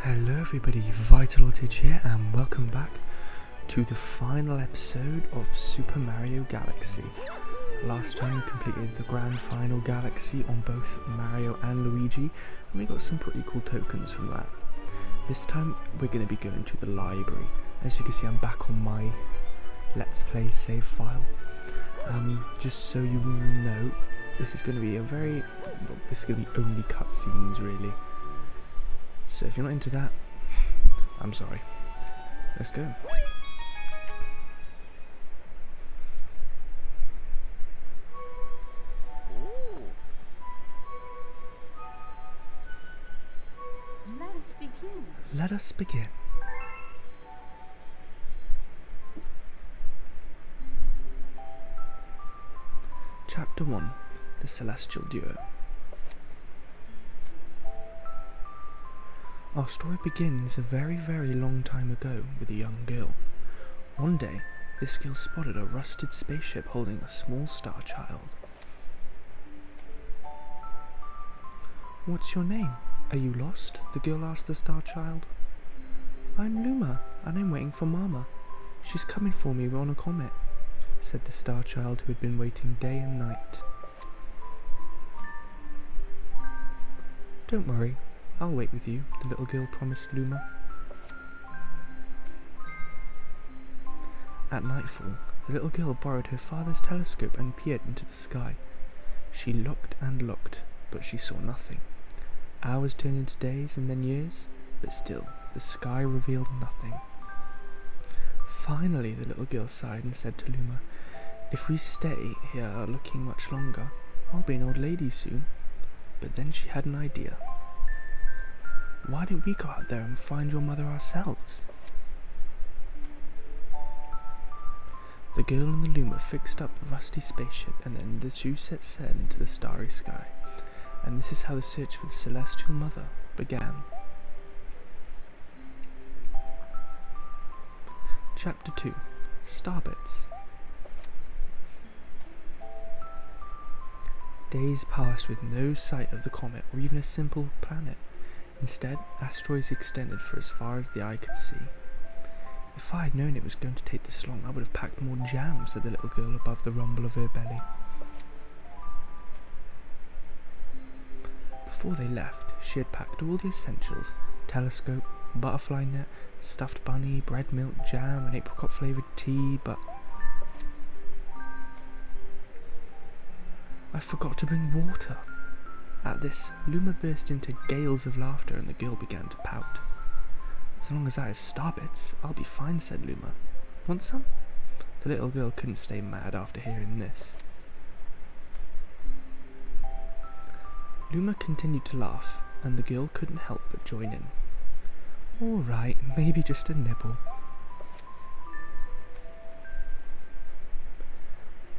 Hello everybody, Vital Autage here and welcome back to the final episode of Super Mario Galaxy. Last time we completed the grand final galaxy on both Mario and Luigi and we got some pretty cool tokens from that. This time we're going to be going to the library. As you can see, I'm back on my Let's Play save file. Just so you know, this is going to be only cutscenes really. So if you're not into that, I'm sorry. Let's go. Let us begin. Chapter 1, The Celestial Duo. Our story begins a very, very long time ago with a young girl. One day, this girl spotted a rusted spaceship holding a small star child. "What's your name? Are you lost?" the girl asked the star child. "I'm Luma, and I'm waiting for Mama. She's coming for me on a comet," said the star child who had been waiting day and night. "Don't worry, I'll wait with you," the little girl promised Luma. At nightfall, the little girl borrowed her father's telescope and peered into the sky. She looked and looked, but she saw nothing. Hours turned into days and then years, but still, the sky revealed nothing. Finally, the little girl sighed and said to Luma, "If we stay here looking much longer, I'll be an old lady soon." But then she had an idea. "Why don't we go out there and find your mother ourselves?" The girl and the Luma fixed up the rusty spaceship and then the two set sail into the starry sky. And this is how the search for the Celestial Mother began. Chapter 2, Starbits. Days passed with no sight of the comet or even a simple planet. Instead, asteroids extended for as far as the eye could see. "If I had known it was going to take this long, I would have packed more jam," said the little girl above the rumble of her belly. Before they left, she had packed all the essentials: telescope, butterfly net, stuffed bunny, bread milk, jam, and apricot flavoured tea, but "I forgot to bring water." At this, Luma burst into gales of laughter and the girl began to pout. "As long as I have starbits, I'll be fine," said Luma. "Want some?" The little girl couldn't stay mad after hearing this. Luma continued to laugh, and the girl couldn't help but join in. "All right, maybe just a nibble."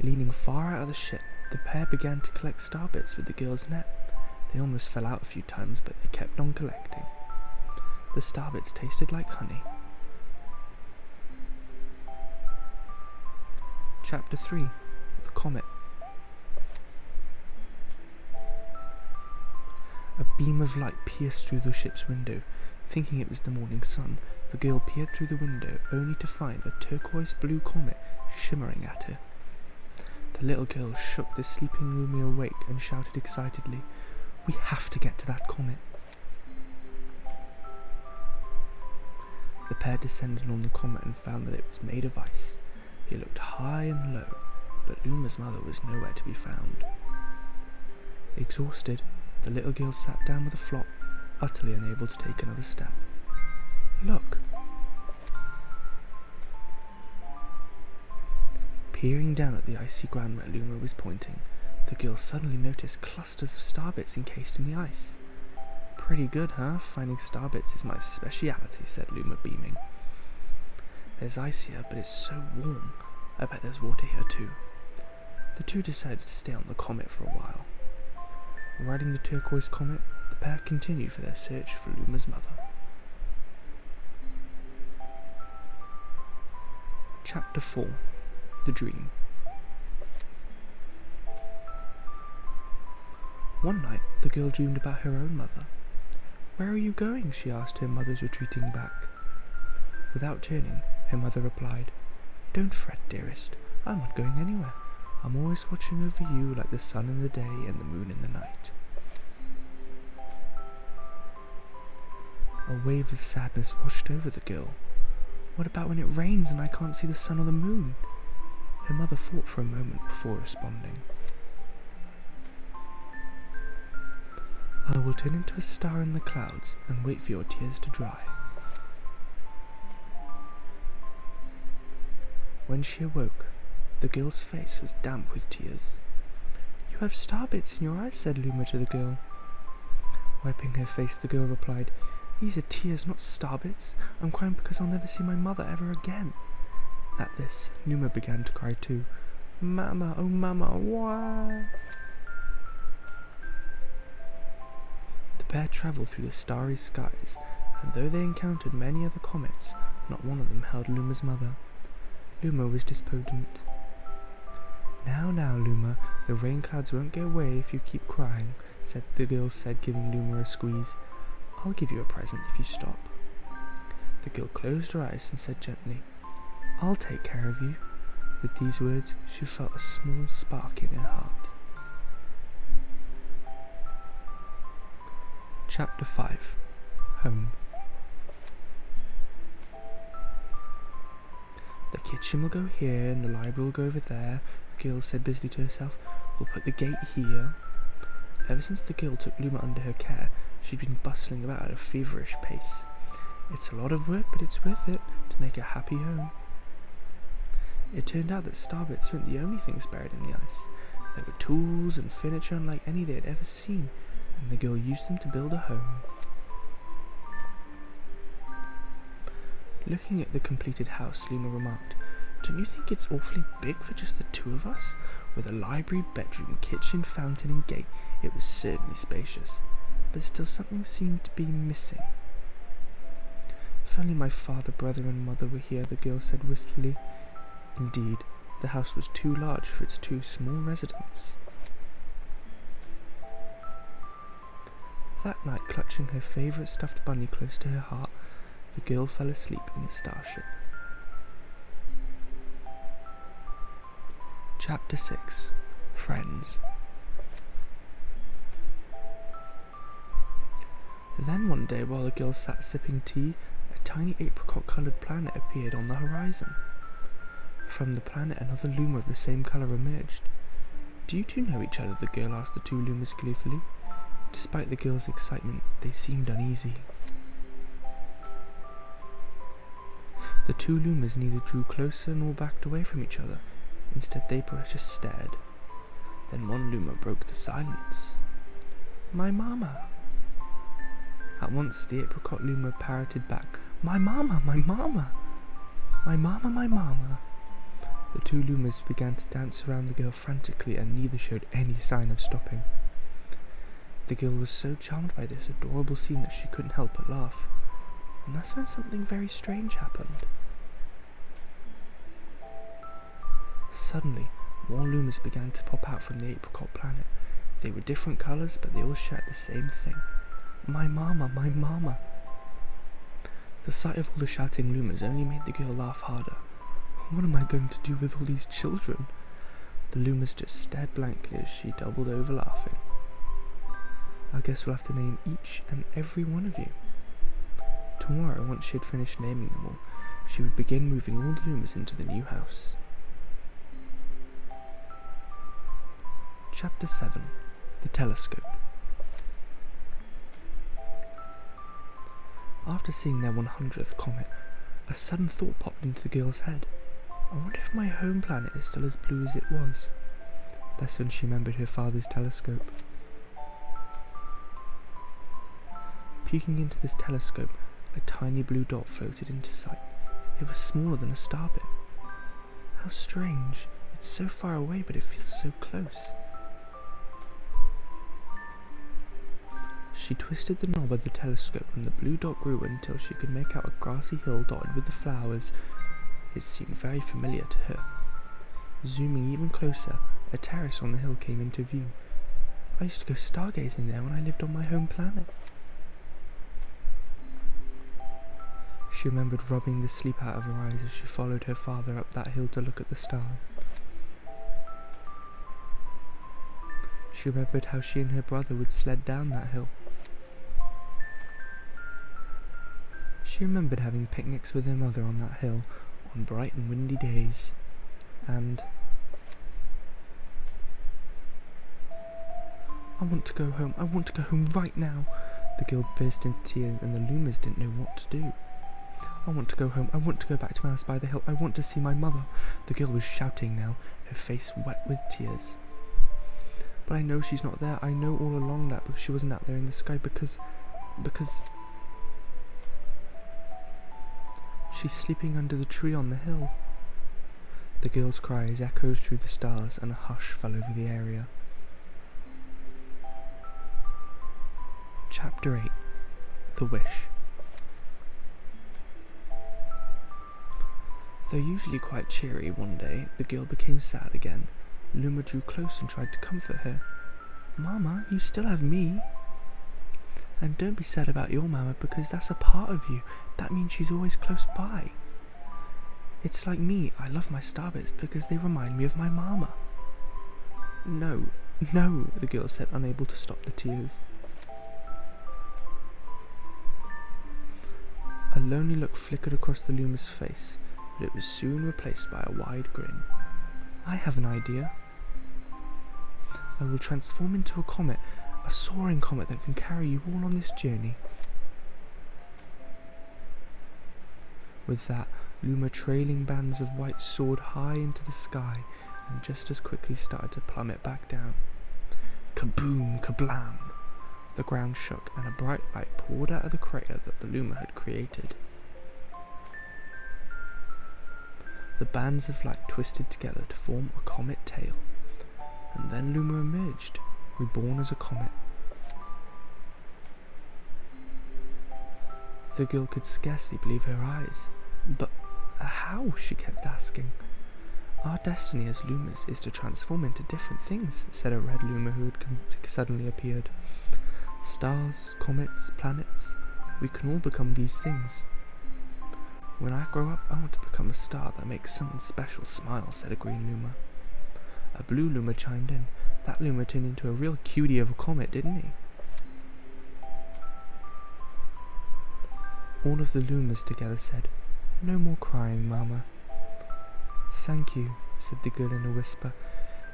Leaning far out of the ship, the pair began to collect starbits with the girl's net. They almost fell out a few times, but they kept on collecting. The starbits tasted like honey. Chapter 3, The Comet. A beam of light pierced through the ship's window. Thinking it was the morning sun, the girl peered through the window only to find a turquoise blue comet shimmering at her. The little girl shook the sleeping Luma awake and shouted excitedly, "We have to get to that comet." The pair descended on the comet and found that it was made of ice. It looked high and low, but Luma's mother was nowhere to be found. Exhausted, the little girl sat down with a flop, utterly unable to take another step. "Look!" Peering down at the icy ground where Luma was pointing, the girl suddenly noticed clusters of starbits encased in the ice. "Pretty good, huh? Finding starbits is my speciality," said Luma, beaming. "There's ice here, but it's so warm. I bet there's water here too." The two decided to stay on the comet for a while. Riding the turquoise comet, the pair continued for their search for Luma's mother. Chapter 4, The Dream. One night, the girl dreamed about her own mother. "Where are you going?" she asked her mother's retreating back. Without turning, her mother replied, "Don't fret, dearest. I'm not going anywhere. I'm always watching over you like the sun in the day and the moon in the night." A wave of sadness washed over the girl. What about when it rains and I can't see the sun or the moon? Her mother thought for a moment before responding. "I will turn into a star in the clouds and wait for your tears to dry." When she awoke, the girl's face was damp with tears. "You have star bits in your eyes," said Luma to the girl. Wiping her face, the girl replied, "These are tears, not star bits. I'm crying because I'll never see my mother ever again." At this, Luma began to cry too. "Mama, oh mama, why?" The pair travelled through the starry skies, and though they encountered many other comets, not one of them held Luma's mother. Luma was despondent. Now, Luma, the rain clouds won't go away if you keep crying," the girl said, giving Luma a squeeze. "I'll give you a present if you stop." The girl closed her eyes and said gently, "I'll take care of you." With these words, she felt a small spark in her heart. Chapter 5. Home. "The kitchen will go here and the library will go over there," the girl said busily to herself. "We'll put the gate here." Ever since the girl took Luma under her care, she'd been bustling about at a feverish pace. It's a lot of work, but it's worth it to make a happy home. It turned out that starbits weren't the only things buried in the ice. There were tools and furniture unlike any they had ever seen, and the girl used them to build a home. Looking at the completed house, Luma remarked, "Don't you think it's awfully big for just the two of us? With a library, bedroom, kitchen, fountain and gate, it was certainly spacious. But still something seemed to be missing." "If only my father, brother and mother were here," the girl said wistfully. Indeed, the house was too large for its two small residents. That night, clutching her favourite stuffed bunny close to her heart, the girl fell asleep in the starship. Chapter 6. Friends. Then one day, while the girl sat sipping tea, a tiny apricot-coloured planet appeared on the horizon. From the planet, another Luma of the same colour emerged. "Do you two know each other?" the girl asked the two Lumas gleefully. Despite the girl's excitement, they seemed uneasy. The two Lumas neither drew closer nor backed away from each other. Instead, they both just stared. Then one Luma broke the silence. "My mama." At once, the apricot Luma parroted back, "My mama, my mama. My mama, my mama." The two Lumas began to dance around the girl frantically, and neither showed any sign of stopping. The girl was so charmed by this adorable scene that she couldn't help but laugh. And that's when something very strange happened. Suddenly, more Lumas began to pop out from the apricot planet. They were different colours, but they all shared the same thing. "My mama, my mama." The sight of all the shouting Lumas only made the girl laugh harder. What am I going to do with all these children? The Lumas just stared blankly as she doubled over laughing. "I guess we'll have to name each and every one of you." Tomorrow, once she had finished naming them all, she would begin moving all the Lumas into the new house. Chapter 7. The Telescope. After seeing their 100th comet, a sudden thought popped into the girl's head. I wonder if my home planet is still as blue as it was. That's when she remembered her father's telescope. Peeking into this telescope, a tiny blue dot floated into sight. It was smaller than a starbit. How strange. It's so far away, but it feels so close. She twisted the knob of the telescope and the blue dot grew until she could make out a grassy hill dotted with the flowers. It seemed very familiar to her. Zooming even closer, a terrace on the hill came into view. I used to go stargazing there when I lived on my home planet. She remembered rubbing the sleep out of her eyes as she followed her father up that hill to look at the stars. She remembered how she and her brother would sled down that hill. She remembered having picnics with her mother on that hill on bright and windy days. And I want to go home. I want to go home right now. The girl burst into tears and the Lumas didn't know what to do. I want to go home. I want to go back to my house by the hill. I want to see my mother. The girl was shouting now, her face wet with tears. But I know she's not there. I know all along that because she wasn't out there in the sky because she's sleeping under the tree on the hill. The girl's cries echoed through the stars and a hush fell over the area. Chapter 8. The Wish. Though usually quite cheery, one day the girl became sad again. Luma drew close and tried to comfort her. "Mama, you still have me. And don't be sad about your mama because that's a part of you. That means she's always close by. It's like me, I love my starbits because they remind me of my mama." No, the girl said, unable to stop the tears. A lonely look flickered across the Luma's face, but it was soon replaced by a wide grin. "I have an idea. I will transform into a comet, a soaring comet that can carry you all on this journey." With that, Luma trailing bands of white soared high into the sky and just as quickly started to plummet back down. Kaboom, kablam! The ground shook and a bright light poured out of the crater that the Luma had created. The bands of light twisted together to form a comet tail, and then Luma emerged, reborn as a comet. The girl could scarcely believe her eyes. "But how?" she kept asking. "Our destiny as Lumas is to transform into different things," said a red Luma who had suddenly appeared. "Stars, comets, planets, we can all become these things. When I grow up, I want to become a star that makes someone special smile," said a green Luma. A blue Luma chimed in. "That Luma turned into a real cutie of a comet, didn't he?" All of the Lumas together said, "No more crying, Mama." "Thank you," said the girl in a whisper,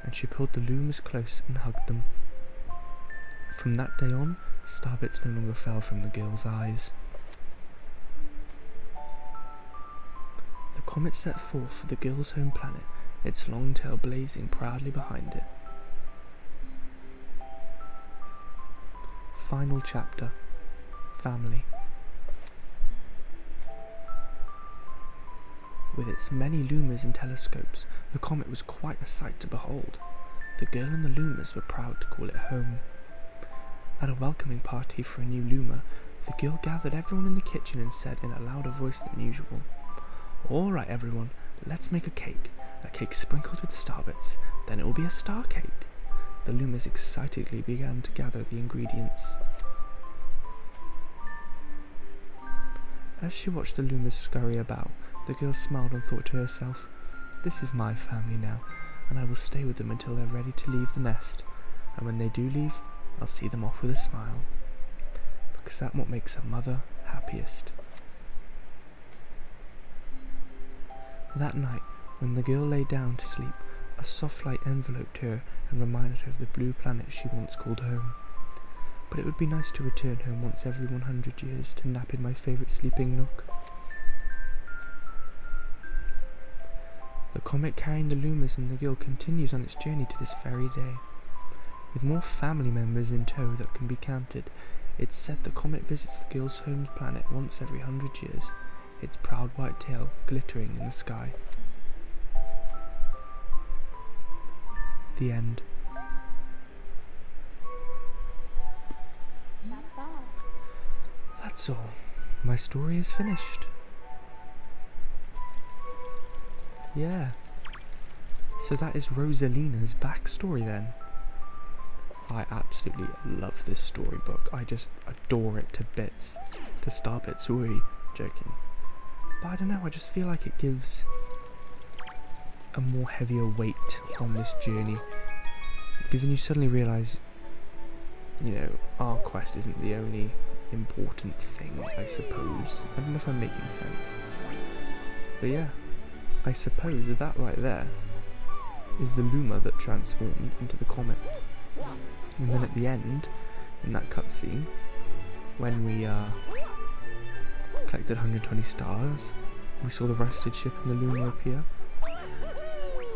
and she pulled the Lumas close and hugged them. From that day on, starbits no longer fell from the girl's eyes. The comet set forth for the girl's home planet, its long tail blazing proudly behind it. Final chapter. Family. With its many Lumas and telescopes, the comet was quite a sight to behold. The girl and the Lumas were proud to call it home. At a welcoming party for a new Luma, the girl gathered everyone in the kitchen and said in a louder voice than usual, "All right, everyone, let's make a cake sprinkled with starbits, then it will be a star cake." The Lumas excitedly began to gather the ingredients. As she watched the Lumas scurry about, the girl smiled and thought to herself, "This is my family now, and I will stay with them until they're ready to leave the nest, and when they do leave, I'll see them off with a smile, because that's what makes a mother happiest." That night, when the girl lay down to sleep, a soft light enveloped her and reminded her of the blue planet she once called home. "But it would be nice to return home once every 100 years to nap in my favourite sleeping nook." The comet carrying the Lumas and the girl continues on its journey to this very day. With more family members in tow that can be counted, it's said the comet visits the girl's home planet once every 100 years, its proud white tail glittering in the sky. The end. That's all. My story is finished. Yeah. So that is Rosalina's backstory then. I absolutely love this storybook. I just adore it to bits. To starbits, joking. But I don't know, I just feel like it gives a more heavier weight on this journey. Because then you suddenly realise, you know, our quest isn't the only important thing, I suppose. I don't know if I'm making sense. But yeah, I suppose that right there is the Luma that transformed into the comet. And then at the end, in that cutscene, when we collected 120 stars, we saw the rusted ship and the Luma appear.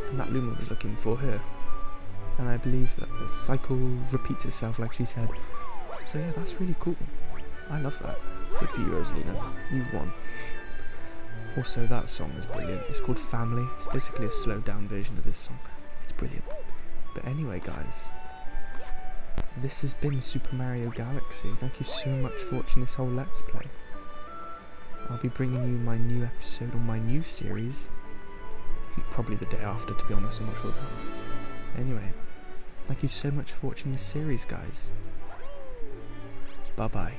And that Luma was looking for her. And I believe that the cycle repeats itself like she said. So yeah, that's really cool. I love that. Good for you, Rosalina. You've won. Also, that song is brilliant. It's called Family. It's basically a slowed down version of this song. It's brilliant. But anyway, guys, this has been Super Mario Galaxy. Thank you so much for watching this whole Let's Play. I'll be bringing you my new episode on my new series. Probably the day after, to be honest, I'm not sure. Anyway, thank you so much for watching this series, guys. Bye-bye.